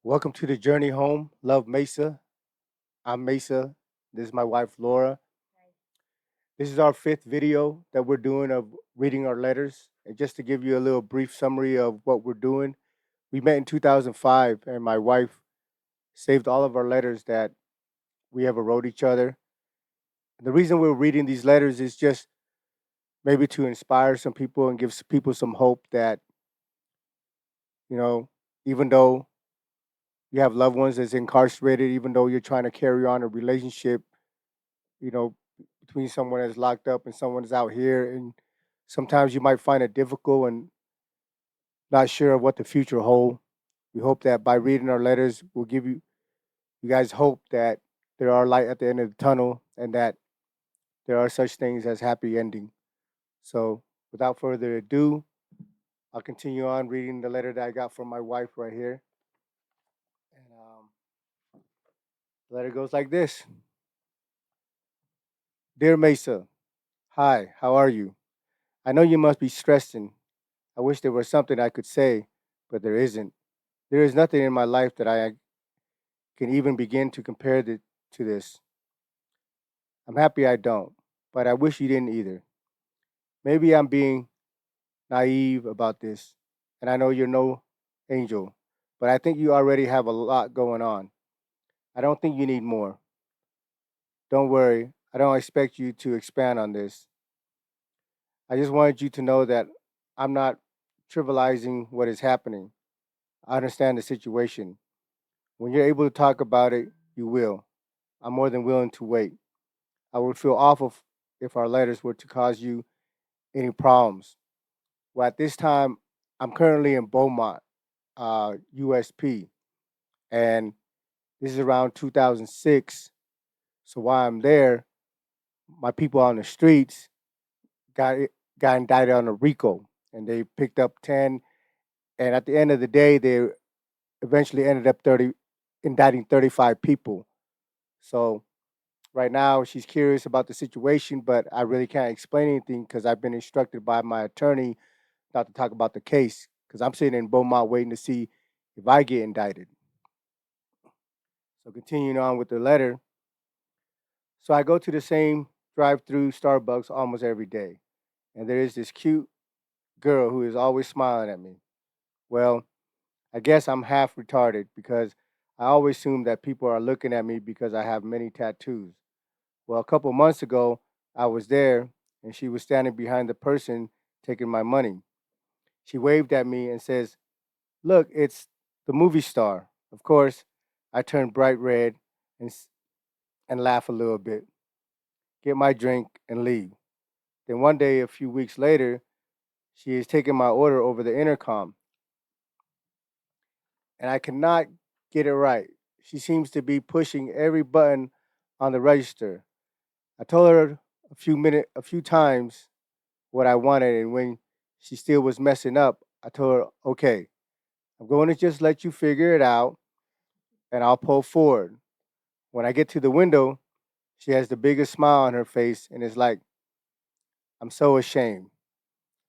Welcome to the journey home. Love Mesa. I'm Mesa. This is my wife Laura. This is our fifth video that we're doing of reading our letters. And just to give you a little brief summary of what we're doing, we met in 2005, and my wife saved all of our letters that we ever wrote each other. The reason we're reading these letters is just maybe to inspire some people and give people some hope that, you know, even though you have loved ones that's incarcerated, even though you're trying to carry on a relationship, you know, between someone that's locked up and someone that's out here. And sometimes you might find it difficult and not sure of what the future holds. We hope that by reading our letters, we'll give you guys hope that there are light at the end of the tunnel and that there are such things as happy ending. So without further ado, I'll continue on reading the letter that I got from my wife right here. And the letter goes like this. Dear Mesa, hi, how are you? I know you must be stressing. I wish there was something I could say, but there isn't. There is nothing in my life that I can even begin to compare to this. I'm happy I don't, but I wish you didn't either. Maybe I'm being naive about this, and I know you're no angel, but I think you already have a lot going on. I don't think you need more. Don't worry, I don't expect you to expand on this. I just wanted you to know that I'm not trivializing what is happening. I understand the situation. When you're able to talk about it, you will. I'm more than willing to wait. I would feel awful if our letters were to cause you any problems. Well, at this time, I'm currently in Beaumont, USP, and this is around 2006. So while I'm there, my people on the streets got got indicted on a RICO, and they picked up 10. And at the end of the day, they eventually ended up indicting 35 people. So right now, she's curious about the situation, but I really can't explain anything because I've been instructed by my attorney not to talk about the case because I'm sitting in Beaumont waiting to see if I get indicted. So continuing on with the letter. So I go to the same drive-through Starbucks almost every day, and there is this cute girl who is always smiling at me. Well, I guess I'm half retarded because I always assume that people are looking at me because I have many tattoos. Well, a couple months ago, I was there and she was standing behind the person taking my money. She waved at me and says, "Look, it's the movie star." Of course, I turn bright red and, and laugh a little bit, get my drink, and leave. Then one day, a few weeks later, she is taking my order over the intercom, and I cannot get it right. She seems to be pushing every button on the register. I told her a few times what I wanted, and when she still was messing up, I told her, "Okay, I'm going to just let you figure it out, and I'll pull forward." When I get to the window, she has the biggest smile on her face, and is like, "I'm so ashamed."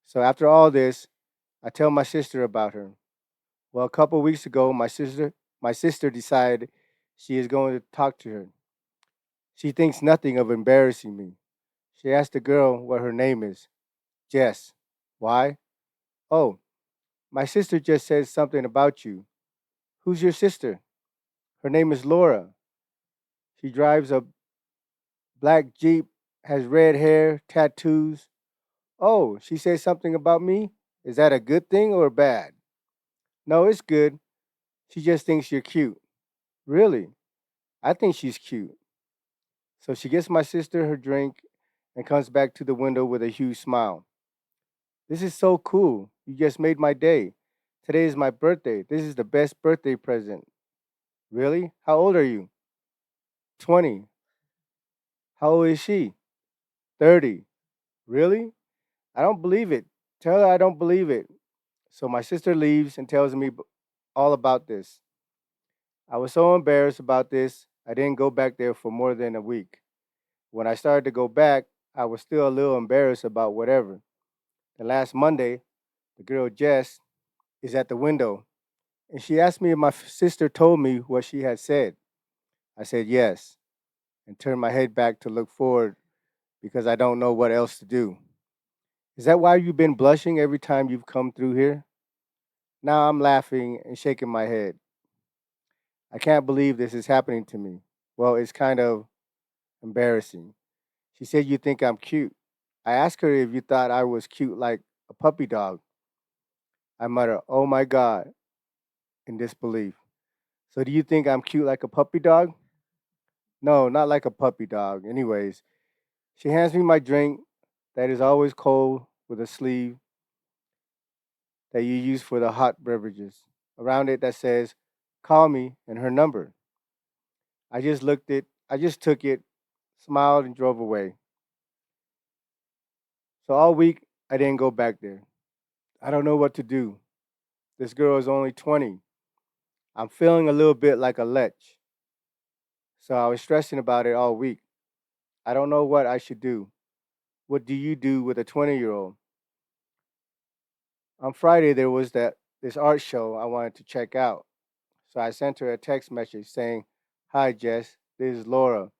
So after all this, I tell my sister about her. Well, a couple weeks ago, my sister decided she is going to talk to her. She thinks nothing of embarrassing me. She asked the girl what her name is. Jess. Why? Oh, my sister just said something about you. Who's your sister? Her name is Laura. She drives a black Jeep, has red hair, tattoos. Oh, she said something about me? Is that a good thing or bad? No, it's good. She just thinks you're cute. Really? I think she's cute. So she gets my sister her drink and comes back to the window with a huge smile. This is so cool. You just made my day. Today is my birthday. This is the best birthday present. Really? How old are you? 20. How old is she? 30. Really? I don't believe it. Tell her I don't believe it. So my sister leaves and tells me all about this. I was so embarrassed about this, I didn't go back there for more than a week. When I started to go back, I was still a little embarrassed about whatever. And last Monday, the girl Jess is at the window. And she asked me if my sister told me what she had said. I said yes and turned my head back to look forward because I don't know what else to do. Is that why you've been blushing every time you've come through here? Now I'm laughing and shaking my head. I can't believe this is happening to me. Well, it's kind of embarrassing. She said you think I'm cute. I asked her if you thought I was cute like a puppy dog. I mutter, "Oh my God," in disbelief. So do you think I'm cute like a puppy dog? No, not like a puppy dog. Anyways, she hands me my drink that is always cold with a sleeve that you use for the hot beverages. Around it that says, "Call me," and her number. I just took it, smiled, and drove away. So all week, I didn't go back there. I don't know what to do. This girl is only 20. I'm feeling a little bit like a lech. So I was stressing about it all week. I don't know what I should do. What do you do with a 20-year-old? On Friday, there was this art show I wanted to check out. So I sent her a text message saying, "Hi, Jess. This is Laura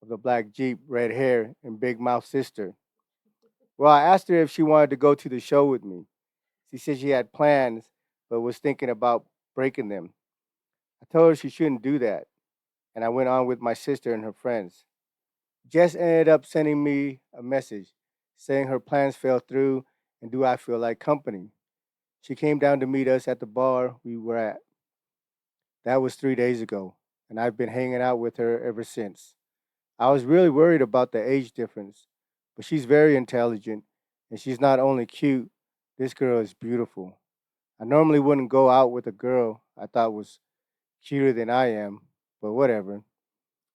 of the black Jeep, red hair, and big mouth sister." Well, I asked her if she wanted to go to the show with me. She said she had plans, but was thinking about breaking them. I told her she shouldn't do that, and I went on with my sister and her friends. Jess ended up sending me a message saying her plans fell through and do I feel like company. She came down to meet us at the bar we were at. That was 3 days ago, and I've been hanging out with her ever since. I was really worried about the age difference, but she's very intelligent, and she's not only cute, this girl is beautiful. I normally wouldn't go out with a girl I thought was cuter than I am, but whatever.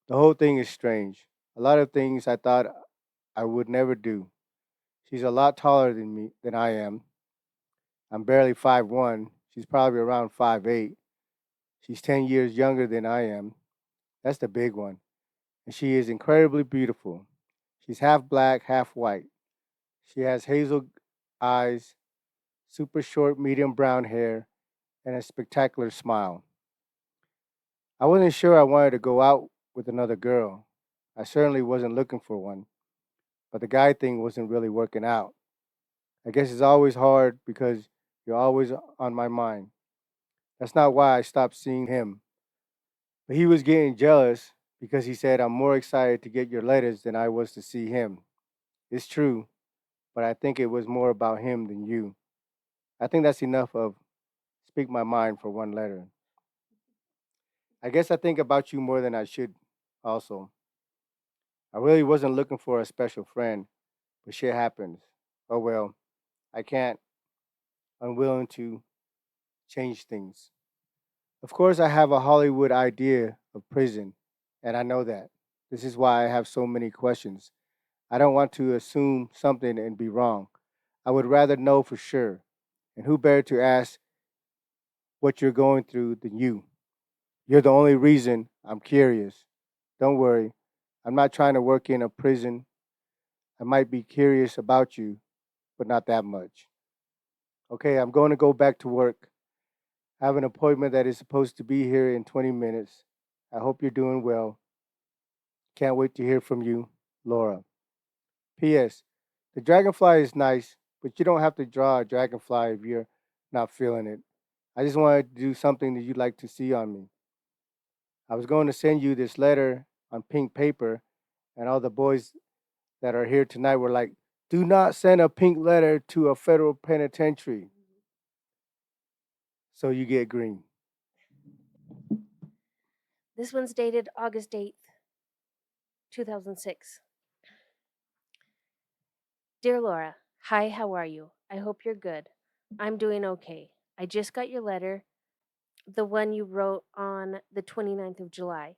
The whole thing is strange. A lot of things I thought I would never do. She's a lot taller than I am. I'm barely 5'1". She's probably around 5'8". She's 10 years younger than I am. That's the big one. And she is incredibly beautiful. She's half black, half white. She has hazel eyes, super short, medium brown hair, and a spectacular smile. I wasn't sure I wanted to go out with another girl. I certainly wasn't looking for one, but the guy thing wasn't really working out. I guess it's always hard because you're always on my mind. That's not why I stopped seeing him. But he was getting jealous because he said I'm more excited to get your letters than I was to see him. It's true, but I think it was more about him than you. I think that's enough of speak my mind for one letter. I guess I think about you more than I should also. I really wasn't looking for a special friend, but shit happens. Oh well, I can't, unwilling to change things. Of course, I have a Hollywood idea of prison, and I know that. This is why I have so many questions. I don't want to assume something and be wrong. I would rather know for sure. And who better to ask what you're going through than you? You're the only reason I'm curious. Don't worry, I'm not trying to work in a prison. I might be curious about you, but not that much. Okay, I'm going to go back to work. I have an appointment that is supposed to be here in 20 minutes. I hope you're doing well. Can't wait to hear from you, Laura. P.S. The dragonfly is nice, but you don't have to draw a dragonfly if you're not feeling it. I just wanted to do something that you'd like to see on me. I was going to send you this letter on pink paper, and all the boys that are here tonight were like, "Do not send a pink letter to a federal penitentiary." So you get green. This one's dated August 8th, 2006. Dear Laura, hi, how are you? I hope you're good. I'm doing okay. I just got your letter, the one you wrote on the 29th of July.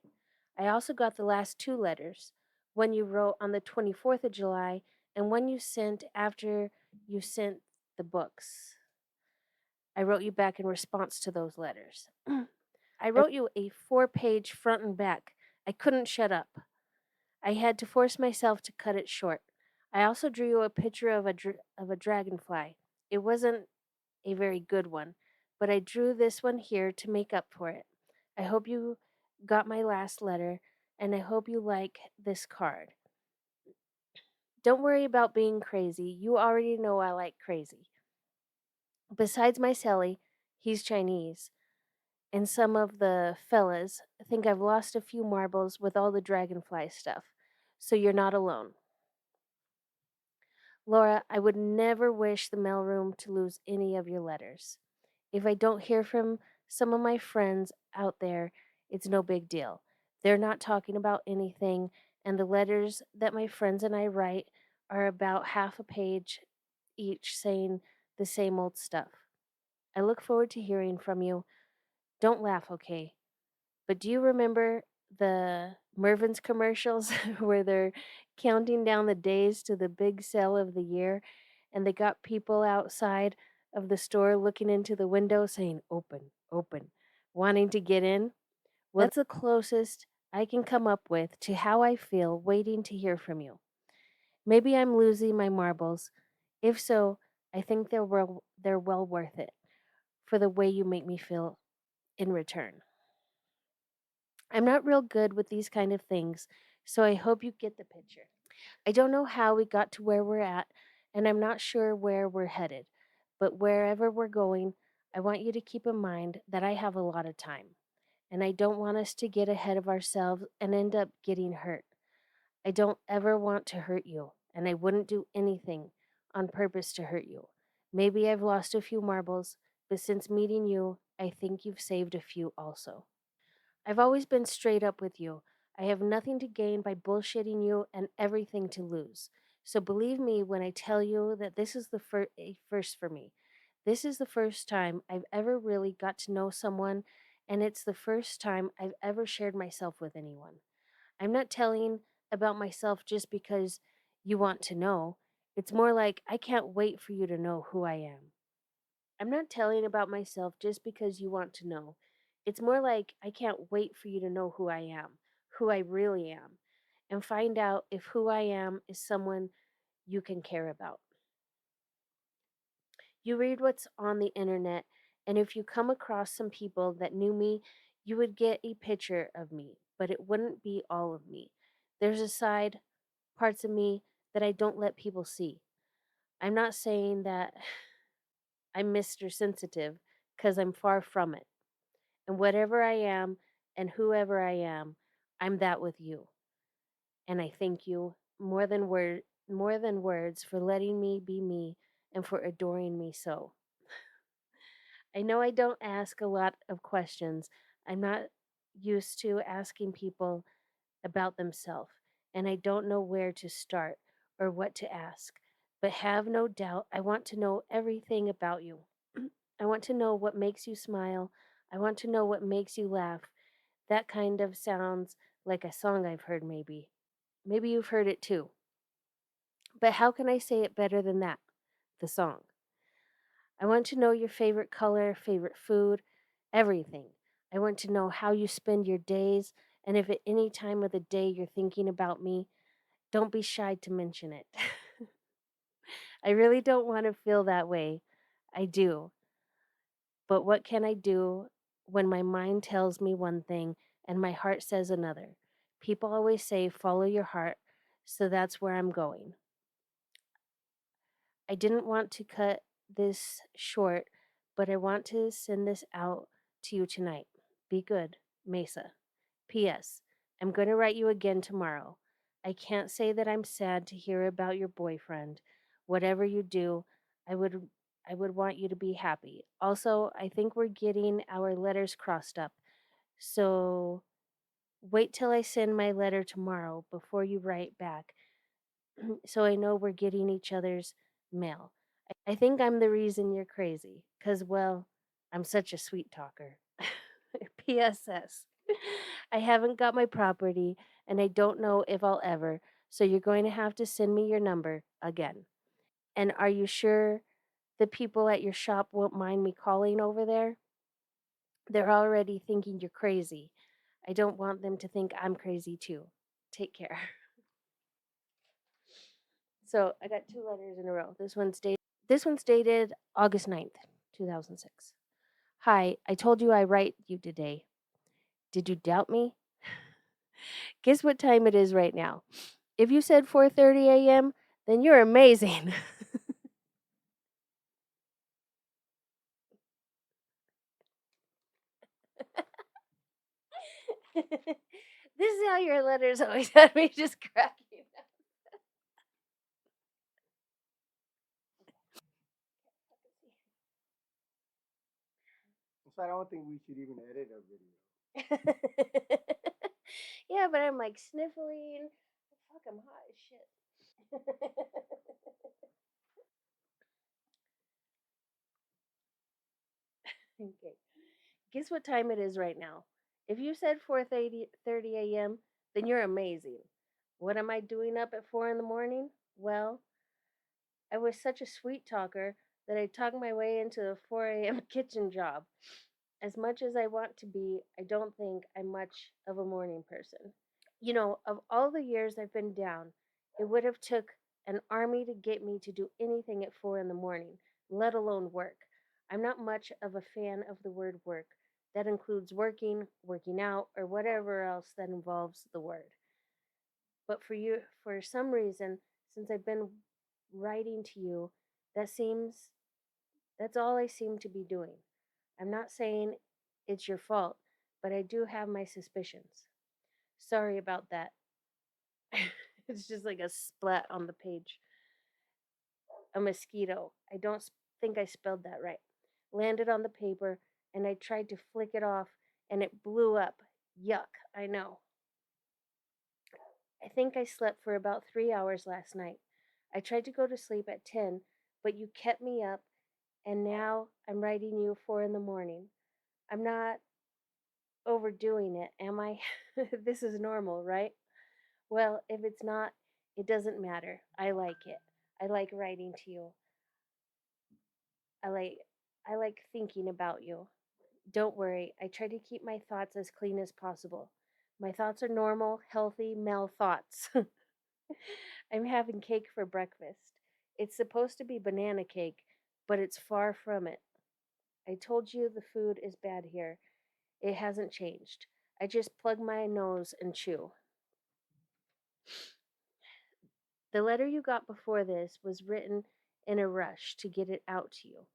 I also got the last two letters, one you wrote on the 24th of July and one you sent after you sent the books. I wrote you back in response to those letters. I wrote you a 4-page front and back. I couldn't shut up. I had to force myself to cut it short. I also drew you a picture of a dragonfly. It wasn't a very good one. but I drew this one here to make up for it. I hope you got my last letter, and I hope you like this card. Don't worry about being crazy. You already know I like crazy. Besides my Sally, he's Chinese, and some of the fellas think I've lost a few marbles with all the dragonfly stuff, so you're not alone. Laura, I would never wish the mailroom to lose any of your letters. If I don't hear from some of my friends out there, it's no big deal. They're not talking about anything, and the letters that my friends and I write are about half a page each saying the same old stuff. I look forward to hearing from you. Don't laugh, okay? But do you remember the Mervin's commercials where they're counting down the days to the big sale of the year and they got people outside of the store looking into the window saying, "Open, open," wanting to get in? Well, that's the closest I can come up with to how I feel waiting to hear from you. Maybe I'm losing my marbles. If so, I think they're well worth it for the way you make me feel in return. I'm not real good with these kind of things, so I hope you get the picture. I don't know how we got to where we're at, and I'm not sure where we're headed, but wherever we're going, I want you to keep in mind that I have a lot of time, and I don't want us to get ahead of ourselves and end up getting hurt. I don't ever want to hurt you, and I wouldn't do anything on purpose to hurt you. Maybe I've lost a few marbles, but since meeting you, I think you've saved a few also. I've always been straight up with you. I have nothing to gain by bullshitting you and everything to lose. So believe me when I tell you that this is the first for me. This is the first time I've ever really got to know someone, and it's the first time I've ever shared myself with anyone. I'm not telling about myself just because you want to know. It's more like I can't wait for you to know who I am. I'm not telling about myself just because you want to know. It's more like I can't wait for you to know who I am, who I really am, and find out if who I am is someone you can care about. You read what's on the internet, and if you come across some people that knew me, you would get a picture of me, but it wouldn't be all of me. There's a side, parts of me that I don't let people see. I'm not saying that I'm Mr. Sensitive, because I'm far from it. And whatever I am and whoever I am, I'm that with you. And I thank you more than words for letting me be me and for adoring me so. I know I don't ask a lot of questions. I'm not used to asking people about themselves, and I don't know where to start or what to ask. But have no doubt, I want to know everything about you. I want to know what makes you smile. I want to know what makes you laugh. That kind of sounds like a song I've heard, maybe. Maybe you've heard it too. But how can I say it better than that? The song. I want to know your favorite color, favorite food, everything. I want to know how you spend your days, and if at any time of the day you're thinking about me, don't be shy to mention it. I really don't want to feel that way. I do. But what can I do when my mind tells me one thing and my heart says another? People always say, follow your heart, so that's where I'm going. I didn't want to cut this short, but I want to send this out to you tonight. Be good, Mesa. P.S. I'm going to write you again tomorrow. I can't say that I'm sad to hear about your boyfriend. Whatever you do, I would I would want you to be happy. Also, I think we're getting our letters crossed up. So wait till I send my letter tomorrow before you write back so I know we're getting each other's mail. I think I'm the reason you're crazy, 'cause well, I'm such a sweet talker. PSS. I haven't got my property and I don't know if I'll ever, so you're going to have to send me your number again. And are you sure the people at your shop won't mind me calling over there? They're already thinking you're crazy. I don't want them to think I'm crazy too. Take care. So I got two letters in a row. This one's dated August 9th, 2006. Hi, I told you I write you today. Did you doubt me? Guess what time it is right now? If you said 4:30 a.m., then you're amazing. This is how your letters always had me just cracking up. So I don't think we should even edit our video. Yeah, but I'm like sniffling. Fuck, I'm hot as shit. Okay. Guess what time it is right now? If you said 4:30 a.m., then you're amazing. What am I doing up at 4 in the morning? Well, I was such a sweet talker that I talked my way into a 4 a.m. kitchen job. As much as I want to be, I don't think I'm much of a morning person. Of all the years I've been down, it would have took an army to get me to do anything at 4 in the morning, let alone work. I'm not much of a fan of the word work. That includes working, working out, or whatever else that involves the word. But for you, for some reason, since I've been writing to you, that seems that's all I seem to be doing. I'm not saying it's your fault, but I do have my suspicions. Sorry about that. It's just like a splat on the page. A mosquito. I don't think I spelled that right. Landed on the paper, and I tried to flick it off, and it blew up. Yuck, I know. I think I slept for about 3 hours last night. I tried to go to sleep at 10, but you kept me up, and now I'm writing you 4 in the morning. I'm not overdoing it, am I? This is normal, right? Well, if it's not, it doesn't matter. I like it. I like writing to you. I like I like thinking about you. Don't worry. I try to keep my thoughts as clean as possible. My thoughts are normal, healthy, male thoughts. I'm having cake for breakfast. It's supposed to be banana cake, but it's far from it. I told you the food is bad here. It hasn't changed. I just plug my nose and chew. The letter you got before this was written in a rush to get it out to you.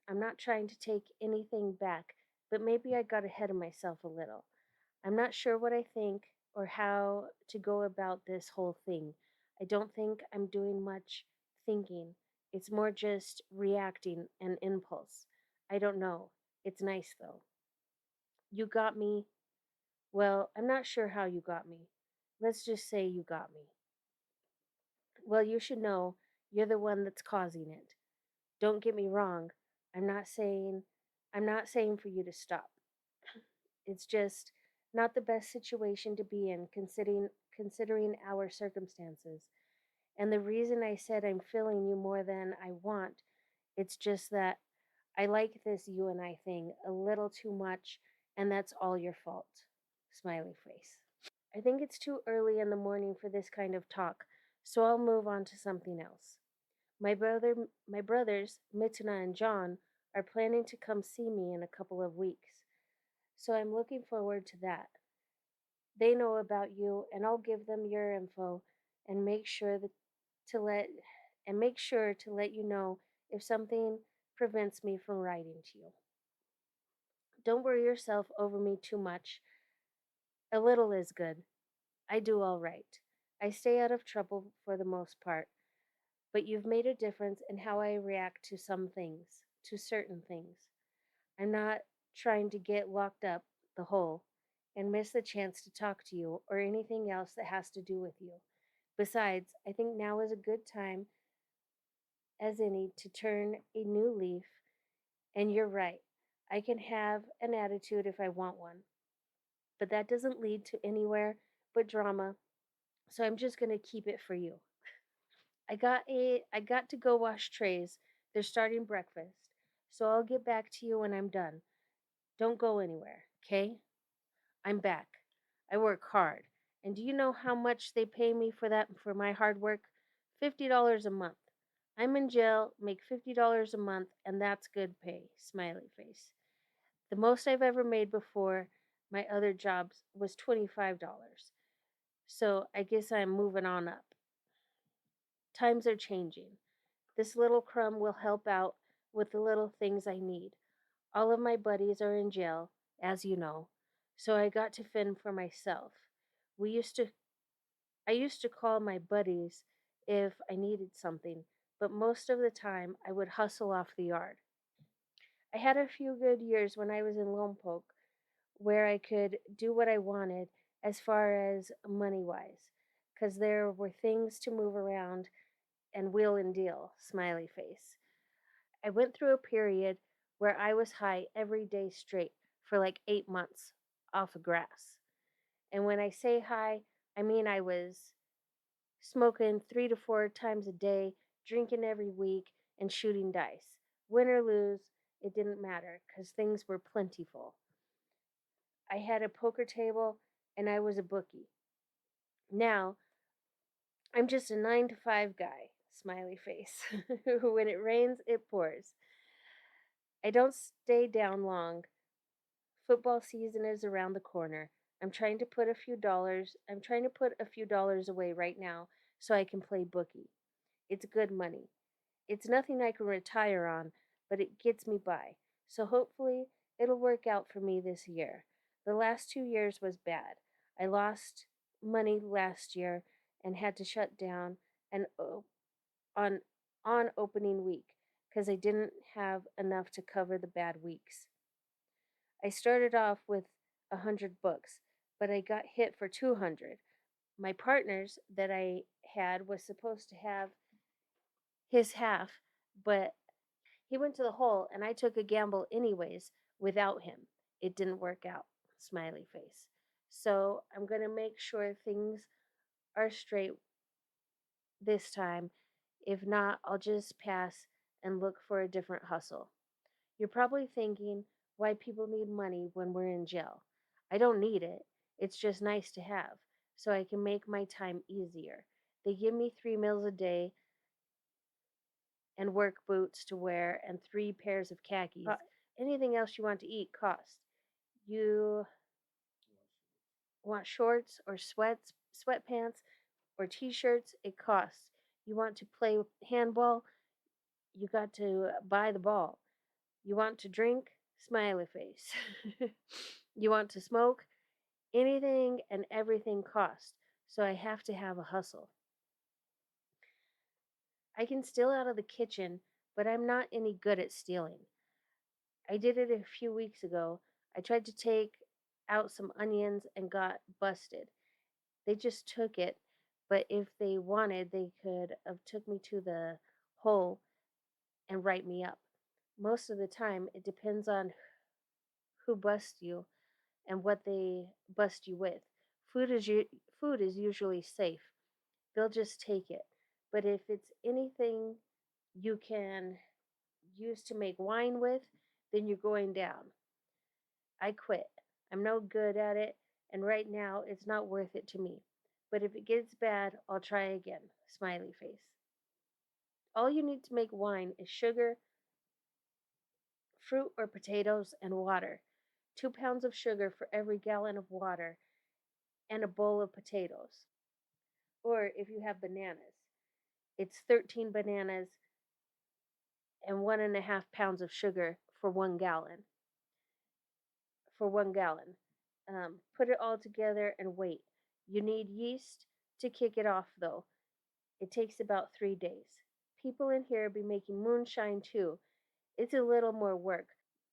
I'm not trying to take anything back, but maybe I got ahead of myself a little. I'm not sure what I think or how to go about this whole thing. I don't think I'm doing much thinking. It's more just reacting and impulse. I don't know. It's nice though. You got me. Well, I'm not sure how you got me. Let's just say you got me. Well, you should know you're the one that's causing it. Don't get me wrong. I'm not saying I'm not saying for you to stop. It's just not the best situation to be in considering our circumstances. And the reason I said I'm feeling you more than I want, it's just that I like this you and I thing a little too much, and that's all your fault. Smiley face. I think it's too early in the morning for this kind of talk, so I'll move on to something else. My brothers, Mituna and John, are planning to come see me in a couple of weeks, so I'm looking forward to that. They know about you, and I'll give them your info and to let make sure to let you know if something prevents me from writing to you. Don't worry yourself over me too much. A little is good. I do all right. I stay out of trouble for the most part, but you've made a difference in how I react to some things, to certain things. I'm not trying to get locked up the whole and miss the chance to talk to you or anything else that has to do with you. Besides, I think now is a good time as any to turn a new leaf, and you're right. I can have an attitude if I want one, but that doesn't lead to anywhere but drama, so I'm just going to keep it for you. I got to go wash trays. They're starting breakfast. So I'll get back to you when I'm done. Don't go anywhere, okay? I'm back. I work hard. And do you know how much they pay me for that for my hard work? $50 a month. I'm in jail, make $50 a month, and that's good pay. Smiley face. The most I've ever made before my other jobs was $25. So I guess I'm moving on up. Times are changing. This little crumb will help out with the little things I need. All of my buddies are in jail, as you know, so I got to fend for myself. We used to I used to call my buddies if I needed something, but most of the time I would hustle off the yard. I had a few good years when I was in Lompoc where I could do what I wanted as far as money wise, because there were things to move around and wheel and deal. Smiley face. I went through a period where I was high every day straight for like 8 months off of grass. And when I say high, I mean I was smoking 3 to 4 times a day, drinking every week, and shooting dice. Win or lose, it didn't matter because things were plentiful. I had a poker table and I was a bookie. Now, I'm just a 9 to 5 guy, smiley face. When it rains, it pours. I don't stay down long. Football season is around the corner. I'm trying to put a few dollars away right now so I can play bookie. It's good money. It's nothing I can retire on, but it gets me by. So hopefully it'll work out for me this year. The last 2 years was bad. I lost money last year and had to shut down and on opening week because I didn't have enough to cover the bad weeks. I started off with 100 books, but I got hit for 200. My partners that I had was supposed to have his half, but he went to the hole and I took a gamble anyways without him. It didn't work out. Smiley face. So I'm going to make sure things are straight this time. If not, I'll just pass and look for a different hustle. You're probably thinking why people need money when we're in jail. I don't need it. It's just nice to have so I can make my time easier. They give me 3 meals a day and work boots to wear and 3 pairs of khakis. Anything else you want to eat costs. You want shorts or sweatpants or t-shirts, it costs. You want to play handball, you got to buy the ball. You want to drink, smiley face. You want to smoke, anything and everything costs. So I have to have a hustle. I can steal out of the kitchen, but I'm not any good at stealing. I did it a few weeks ago. I tried to take out some onions and got busted. They just took it, but if they wanted, they could have took me to the hole and write me up. Most of the time, it depends on who busts you and what they bust you with. Food is usually safe. They'll just take it. But if it's anything you can use to make wine with, then you're going down. I quit. I'm no good at it, and right now it's not worth it to me. But if it gets bad, I'll try again. Smiley face. All you need to make wine is sugar, fruit or potatoes, and water. 2 pounds of sugar for every gallon of water, and a bowl of potatoes. Or if you have bananas, it's 13 bananas and 1.5 pounds of sugar for 1 gallon. For 1 gallon. Put it all together and wait. You need yeast to kick it off, though. It takes about 3 days. People in here be making moonshine too. It's a little more work,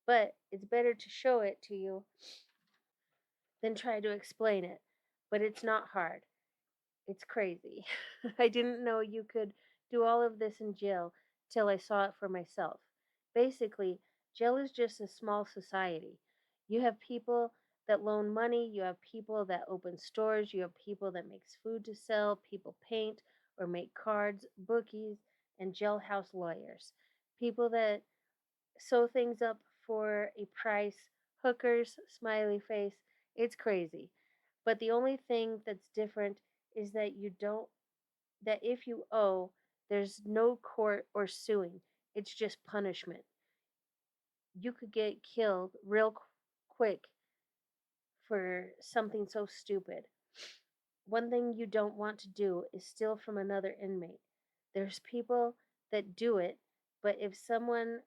but it's better to show it to you than try to explain it. But it's not hard. It's crazy. I didn't know you could do all of this in jail till I saw it for myself. Basically, jail is just a small society. You have people that loan money, you have people that open stores, you have people that makes food to sell, people paint or make cards, bookies, and jailhouse lawyers. People that sew things up for a price, hookers, smiley face. It's crazy. But the only thing that's different is that you don't that if you owe, There's no court or suing, it's just punishment. You could get killed real quick for something so stupid. One thing you don't want to do is steal from another inmate. There's people that do it, but if someone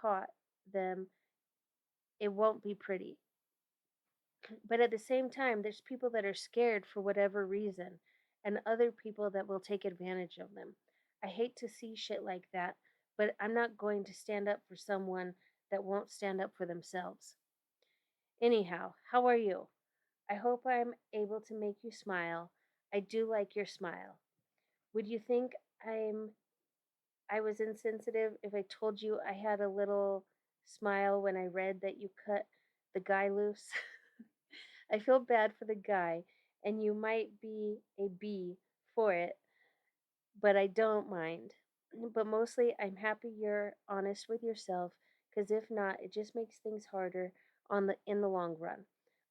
caught them, it won't be pretty. But at the same time, there's people that are scared for whatever reason, and other people that will take advantage of them. I hate to see shit like that, but I'm not going to stand up for someone that won't stand up for themselves. Anyhow, how are you? I hope I'm able to make you smile. I do like your smile. Would you think I'm I was insensitive if I told you I had a little smile when I read that you cut the guy loose? I feel bad for the guy, and you might be a B for it, but I don't mind. But mostly, I'm happy you're honest with yourself, because if not, it just makes things harder in the long run.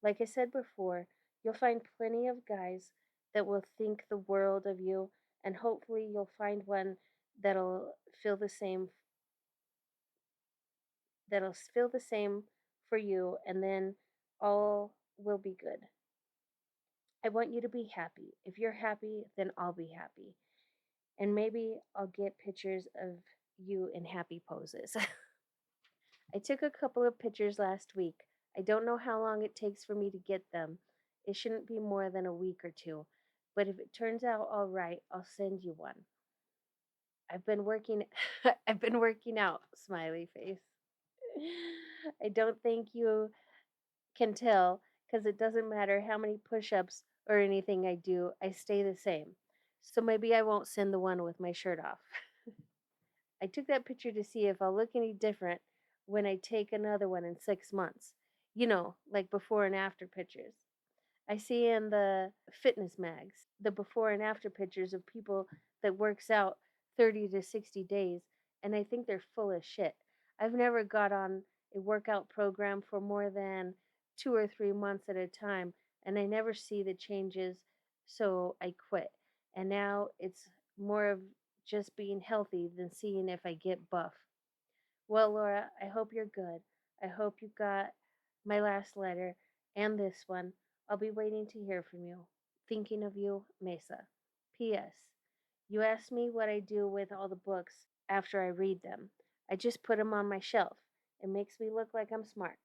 Like I said before, you'll find plenty of guys that will think the world of you, and hopefully, you'll find one that'll feel the same for you, and then all will be good. I want you to be happy. If you're happy, then I'll be happy. And maybe I'll get pictures of you in happy poses. I took a couple of pictures last week. I don't know how long it takes for me to get them. It shouldn't be more than a week or two. But if it turns out all right, I'll send you one. I've been working I've been working out, smiley face. I don't think you can tell because it doesn't matter how many push ups or anything I do, I stay the same. So maybe I won't send the one with my shirt off. I took that picture to see if I'll look any different when I take another one in 6 months. Like before and after pictures. I see in the fitness mags the before and after pictures of people that works out 30 to 60 days, and I think they're full of shit. I've never got on a workout program for more than 2 or 3 months at a time, and I never see the changes, so I quit. And now it's more of just being healthy than seeing if I get buff. Well, Laura, I hope you're good. I hope you got my last letter and this one. I'll be waiting to hear from you. Thinking of you, Mesa. P.S. You asked me what I do with all the books after I read them. I just put them on my shelf. It makes me look like I'm smart.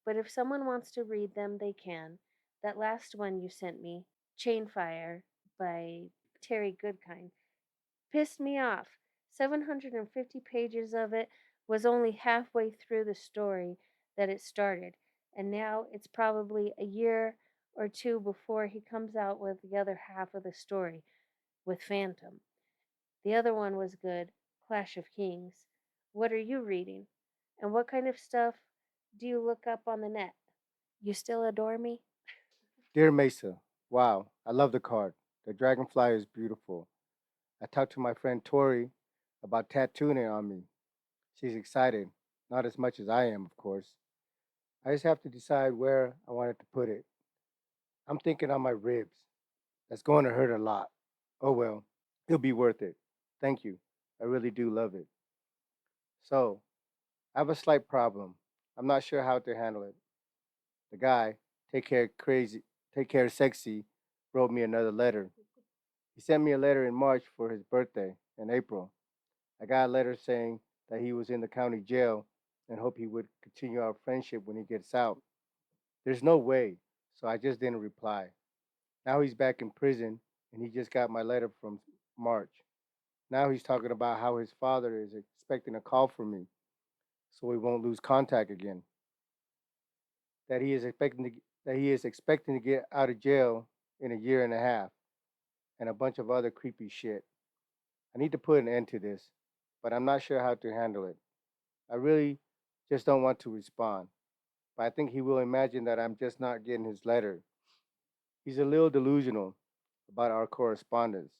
But if someone wants to read them, they can. That last one you sent me, Chain Fire by Terry Goodkind, pissed me off. 750 pages of it was only halfway through the story that it started, and now it's probably a year or two before he comes out with the other half of the story with Phantom. The other one was good, Clash of Kings. What are you reading? And what kind of stuff do you look up on the net? You still adore me? Dear Mesa, wow, I love the card. The dragonfly is beautiful. I talked to my friend Tori about tattooing it on me. She's excited, not as much as I am, of course. I just have to decide where I wanted to put it. I'm thinking on my ribs. That's going to hurt a lot. Oh well, it'll be worth it. Thank you. I really do love it. So, I have a slight problem. I'm not sure how to handle it. The guy, take care crazy, take care sexy, wrote me another letter. He sent me a letter in March for his birthday in April. I got a letter saying that he was in the county jail and hoped he would continue our friendship when he gets out. There's no way, so I just didn't reply. Now he's back in prison and he just got my letter from March. Now he's talking about how his father is expecting a call from me so we won't lose contact again. That he is expecting to get out of jail in a year and a half and a bunch of other creepy shit. I need to put an end to this, but I'm not sure how to handle it. I really just don't want to respond, but I think he will imagine that I'm just not getting his letter. He's a little delusional about our correspondence.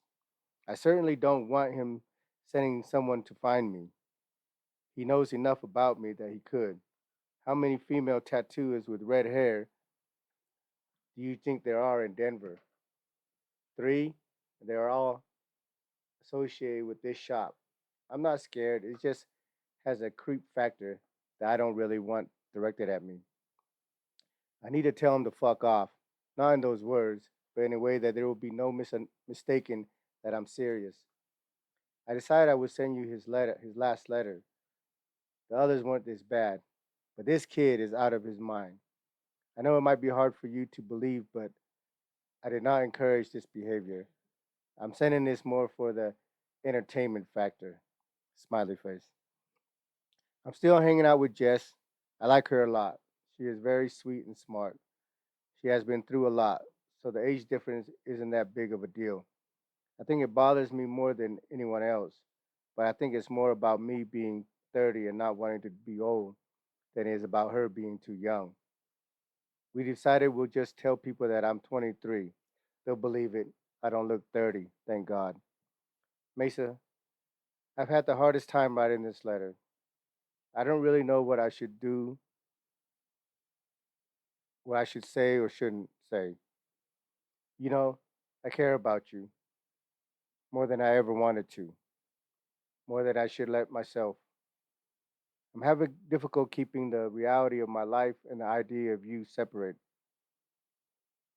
I certainly don't want him sending someone to find me. He knows enough about me that he could. How many female tattooers with red hair do you think there are in Denver? Three? They're all associated with this shop. I'm not scared. It just has a creep factor that I don't really want directed at me. I need to tell him to fuck off, not in those words, but in a way that there will be no mistaking that I'm serious. I decided I would send you his last letter. The others weren't this bad, but this kid is out of his mind. I know it might be hard for you to believe, but I did not encourage this behavior. I'm sending this more for the entertainment factor. Smiley face. I'm still hanging out with Jess. I like her a lot. She is very sweet and smart. She has been through a lot, so the age difference isn't that big of a deal. I think it bothers me more than anyone else, but I think it's more about me being 30 and not wanting to be old than it is about her being too young. We decided we'll just tell people that I'm 23. They'll believe it. I don't look 30, thank God. Mesa, I've had the hardest time writing this letter. I don't really know what I should do, what I should say or shouldn't say. You know, I care about you more than I ever wanted to, more than I should let myself. I'm having difficult keeping the reality of my life and the idea of you separate.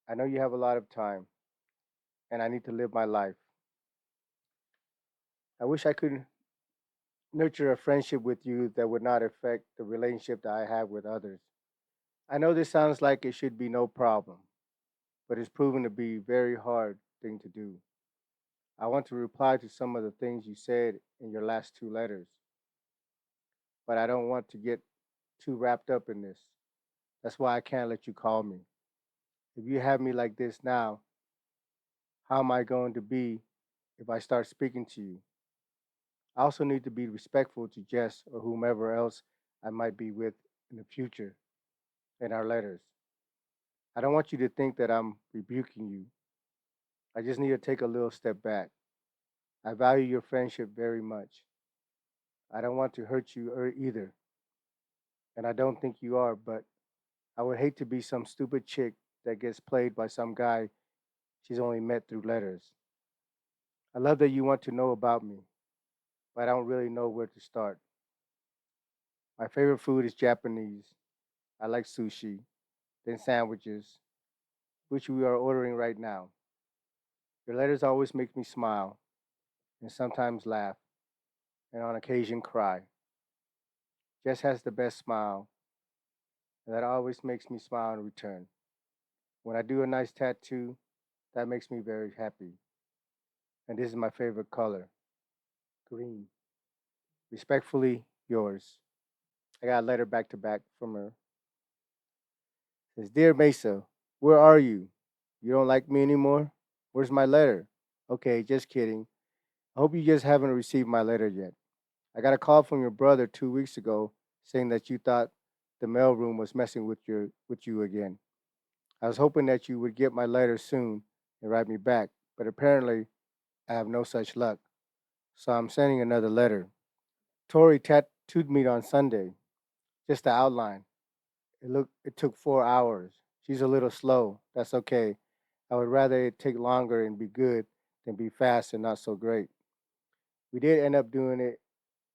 I know you have a lot of time, and I need to live my life. I wish I could nurture a friendship with you that would not affect the relationship that I have with others. I know this sounds like it should be no problem, but it's proven to be a very hard thing to do. I want to reply to some of the things you said in your last two letters, but I don't want to get too wrapped up in this. That's why I can't let you call me. If you have me like this now, how am I going to be if I start speaking to you? I also need to be respectful to Jess or whomever else I might be with in the future in our letters. I don't want you to think that I'm rebuking you. I just need to take a little step back. I value your friendship very much. I don't want to hurt you either, and I don't think you are, but I would hate to be some stupid chick that gets played by some guy she's only met through letters. I love that you want to know about me, but I don't really know where to start. My favorite food is Japanese. I like sushi, then sandwiches, which we are ordering right now. Your letters always make me smile and sometimes laugh and on occasion cry. Jess has the best smile, and that always makes me smile in return. When I do a nice tattoo, that makes me very happy. And this is my favorite color, green. Respectfully, yours. I got a letter back to back from her. It says, Dear Mesa, where are you? You don't like me anymore? Where's my letter? Okay, just kidding. I hope you just haven't received my letter yet. I got a call from your brother 2 weeks ago saying that you thought the mailroom was messing with you again. I was hoping that you would get my letter soon and write me back, but apparently I have no such luck. So I'm sending another letter. Tori tattooed me on Sunday, just the outline. It took 4 hours. She's a little slow. That's okay. I would rather it take longer and be good than be fast and not so great. We did end up doing it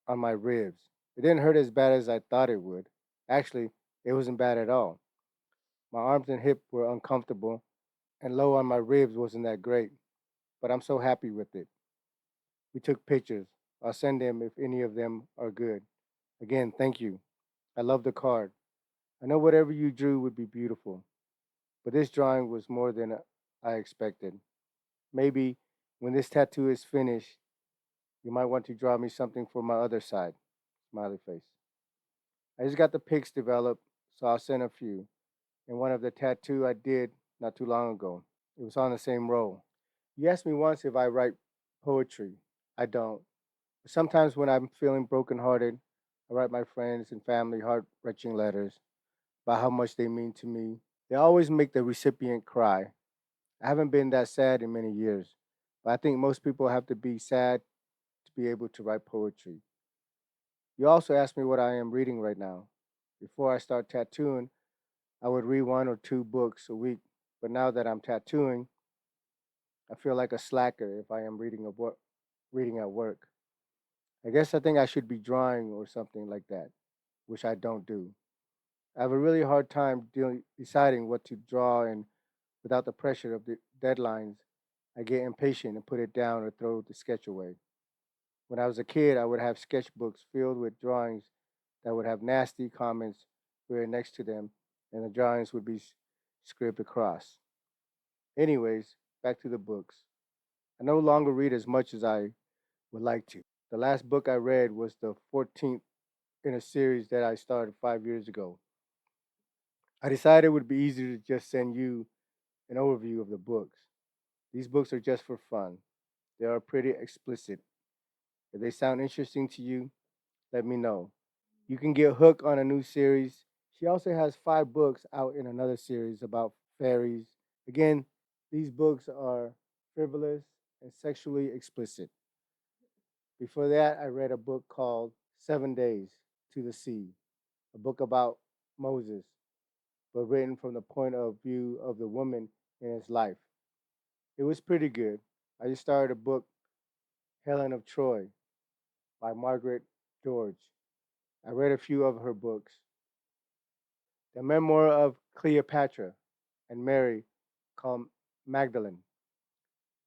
on my ribs. It didn't hurt as bad as I thought it would. Actually, it wasn't bad at all. My arms and hip were uncomfortable, and low on my ribs wasn't that great, but I'm so happy with it. We took pictures. I'll send them if any of them are good. Again, thank you. I love the card. I know whatever you drew would be beautiful, but this drawing was more than I expected. Maybe when this tattoo is finished, you might want to draw me something for my other side. Smiley face. I just got the pics developed, so I'll send a few. And one of the tattoo I did not too long ago. It was on the same roll. You asked me once if I write poetry. I don't. But sometimes when I'm feeling brokenhearted, I write my friends and family heart wrenching letters about how much they mean to me. They always make the recipient cry. I haven't been that sad in many years, but I think most people have to be sad to be able to write poetry. You also asked me what I am reading right now. Before I start tattooing, I would read one or two books a week, but now that I'm tattooing, I feel like a slacker if I am reading a book. reading at work. I guess I think I should be drawing or something like that, which I don't do. I have a really hard time deciding what to draw, and without the pressure of the deadlines, I get impatient and put it down or throw the sketch away. When I was a kid, I would have sketchbooks filled with drawings that would have nasty comments written next to them, and the drawings would be scribbled across. Anyways, back to the books. I no longer read as much as I would like to. The last book I read was the 14th in a series that I started 5 years ago. I decided it would be easier to just send you an overview of the books. These books are just for fun. They are pretty explicit. If they sound interesting to you, let me know. You can get hooked on a new series. She also has 5 books out in another series about fairies. Again, these books are frivolous and sexually explicit. Before that, I read a book called 7 Days to the Sea, a book about Moses, but written from the point of view of the woman in his life. It was pretty good. I just started a book, Helen of Troy, by Margaret George. I read a few of her books. The memoir of Cleopatra and Mary, called Magdalene.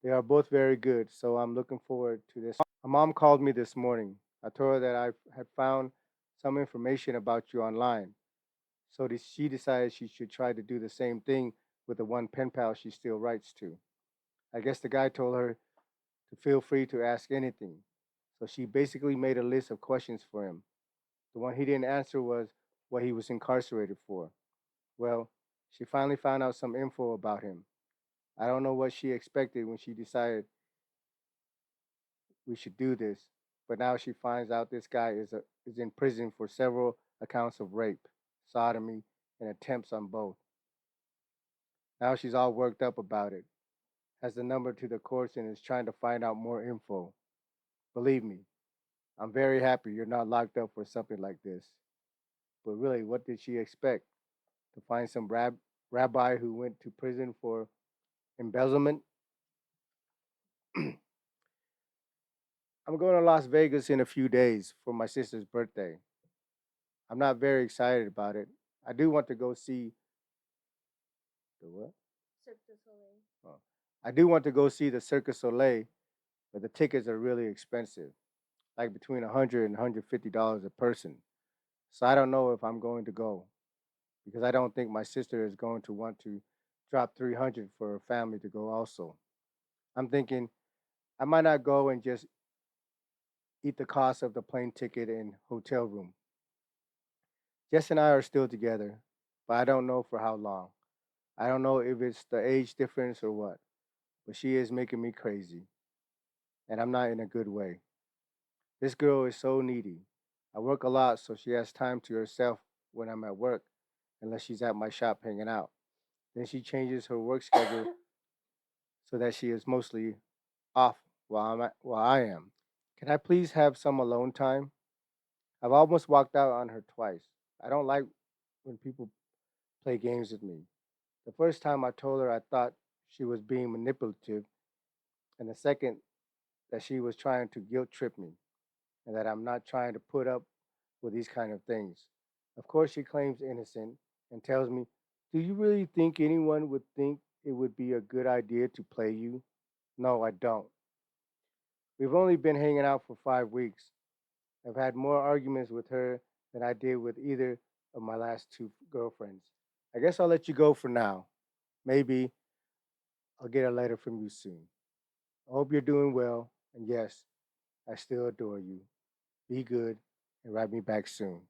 They are both very good, so I'm looking forward to this. My mom called me this morning. I told her that I had found some information about you online. So she decided she should try to do the same thing with the one pen pal she still writes to. I guess the guy told her to feel free to ask anything. So she basically made a list of questions for him. The one he didn't answer was what he was incarcerated for. Well, she finally found out some info about him. I don't know what she expected when she decided we should do this, but now she finds out this guy is in prison for several accounts of rape, sodomy, and attempts on both. Now she's all worked up about it, has the number to the courts, and is trying to find out more info. Believe me, I'm very happy you're not locked up for something like this. But really, what did she expect? To find some rabbi who went to prison for embezzlement? I'm going to Las Vegas in a few days for my sister's birthday. I'm not very excited about it. I do want to go see the what? Cirque du Soleil. Oh. I do want to go see the Cirque du Soleil, but the tickets are really expensive, like between $100 and $150 a person. So I don't know if I'm going to go because I don't think my sister is going to want to drop 300 for her family to go also. I'm thinking I might not go and just eat the cost of the plane ticket and hotel room. Jess and I are still together, but I don't know for how long. I don't know if it's the age difference or what, but she is making me crazy, and I'm not in a good way. This girl is so needy. I work a lot, so she has time to herself when I'm at work, unless she's at my shop hanging out. Then she changes her work schedule so that she is mostly off while I am. Can I please have some alone time? I've almost walked out on her twice. I don't like when people play games with me. The first time I told her I thought she was being manipulative, and the second that she was trying to guilt trip me, and that I'm not trying to put up with these kind of things. Of course, she claims innocent and tells me, "Do you really think anyone would think it would be a good idea to play you?" No, I don't. We've only been hanging out for 5 weeks. I've had more arguments with her than I did with either of my last two girlfriends. I guess I'll let you go for now. Maybe I'll get a letter from you soon. I hope you're doing well, and yes, I still adore you. Be good and write me back soon.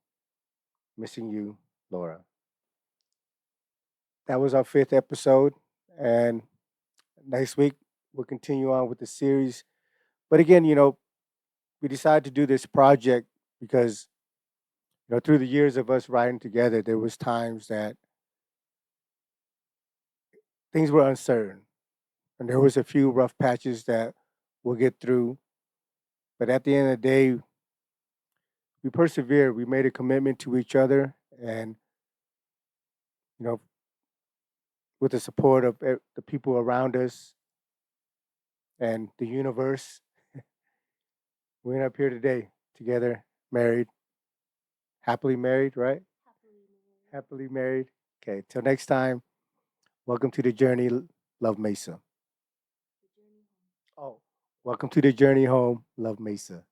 Missing you, Laura. That was our 5th episode, and next week we'll continue on with the series. But again, we decided to do this project because through the years of us writing together, there was times that things were uncertain, and there was a few rough patches that we'll get through. But at the end of the day, we persevered. We made a commitment to each other, and you know, with the support of the people around us and the universe, We end up here today together, married, happily married, right? Happily married. Happily married. Okay, till next time, welcome to the journey, Love Mesa. The journey home. Oh, welcome to the journey home, Love Mesa.